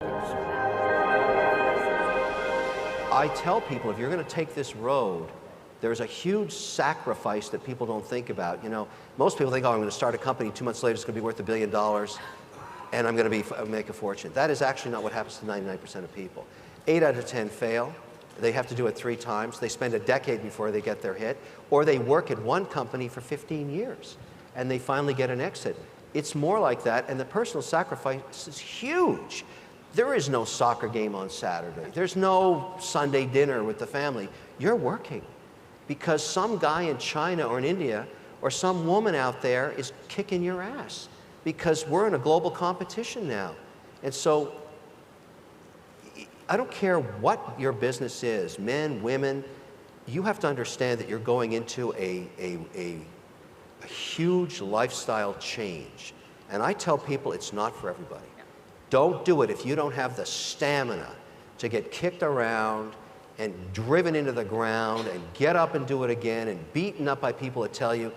I tell people, if you're going to take this road, there's a huge sacrifice that people don't think about. You know, most people think, oh, I'm going to start a company, 2 months later it's going to be worth $1 billion, and I'm going to make a fortune. That is actually not what happens to 99% of people. 8 out of 10 fail. They have to do it 3 times. They spend a decade before they get their hit, or they work at one company for 15 years, and they finally get an exit. It's more like that, and the personal sacrifice is huge. There is no soccer game on Saturday. There's no Sunday dinner with the family. You're working because some guy in China or in India or some woman out there is kicking your ass because we're in a global competition now. And so I don't care what your business is, men, women, you have to understand that you're going into a huge lifestyle change. And I tell people it's not for everybody. Don't do it if you don't have the stamina to get kicked around and driven into the ground and get up and do it again and beaten up by people that tell you,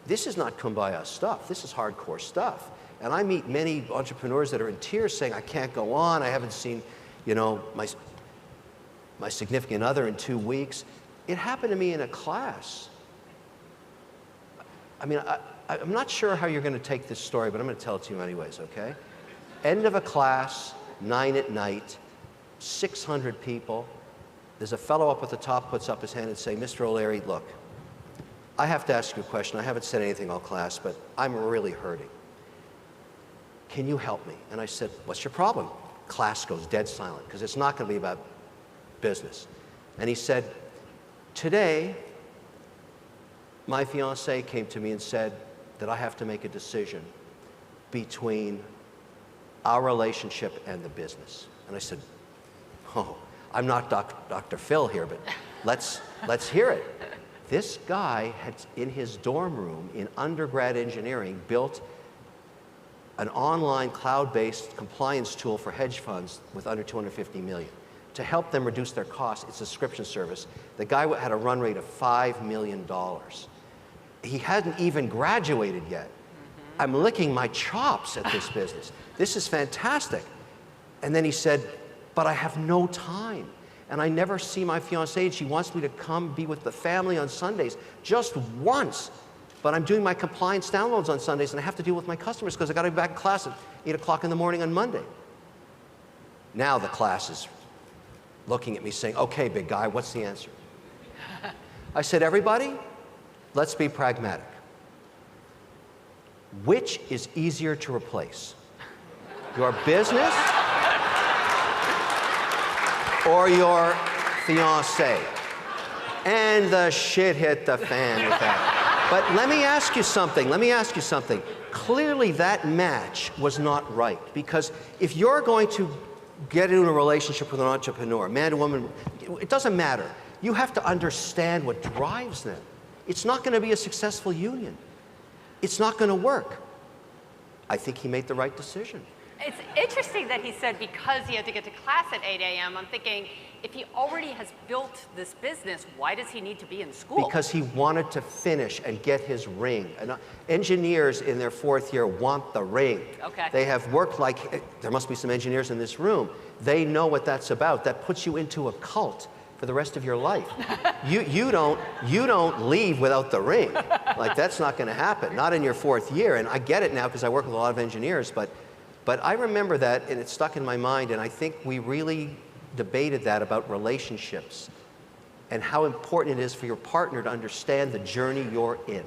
this is not kumbaya stuff, this is hardcore stuff. And I meet many entrepreneurs that are in tears saying, I can't go on, I haven't seen, you know, my significant other in 2 weeks. It happened to me in a class. I mean, I'm not sure how you're going to take this story, but I'm going to tell it to you anyways, okay? End of a class, 9 at night, 600 people. There's a fellow up at the top puts up his hand and say, Mr. O'Leary, look, I have to ask you a question. I haven't said anything all class, but I'm really hurting. Can you help me? And I said, what's your problem? Class goes dead silent because it's not going to be about business. And he said, today, my fiancée came to me and said that I have to make a decision between our relationship and the business. And I said, oh, I'm not Dr. Phil here, but let's hear it. This guy had, in his dorm room in undergrad engineering, built an online cloud-based compliance tool for hedge funds with under 250 million to help them reduce their costs. It's a subscription service. The guy had a run rate of $5 million. He hadn't even graduated yet. I'm licking my chops at this business. This is fantastic. And then he said, but I have no time. And I never see my fiancée, and she wants me to come be with the family on Sundays, just once. But I'm doing my compliance downloads on Sundays, and I have to deal with my customers because I got to be back in class at 8 o'clock in the morning on Monday. Now the class is looking at me saying, okay, big guy, what's the answer? I said, everybody, let's be pragmatic. Which is easier to replace? Your business or your fiancé? And the shit hit the fan with that. But let me ask you something. Clearly that match was not right, because if you're going to get into a relationship with an entrepreneur, man or woman, it doesn't matter. You have to understand what drives them. It's not going to be a successful union. It's not going to work. I think he made the right decision. It's interesting that he said because he had to get to class at 8 a.m. I'm thinking, if he already has built this business, why does he need to be in school? Because he wanted to finish and get his ring. And engineers in their 4th year want the ring. Okay. They have worked like, there must be some engineers in this room. They know what that's about. That puts you into a cult for the rest of your life. You don't leave without the ring. Like, that's not going to happen, not in your 4th year. And I get it now because I work with a lot of engineers, but I remember that and it stuck in my mind, and I think we really debated that about relationships and how important it is for your partner to understand the journey you're in.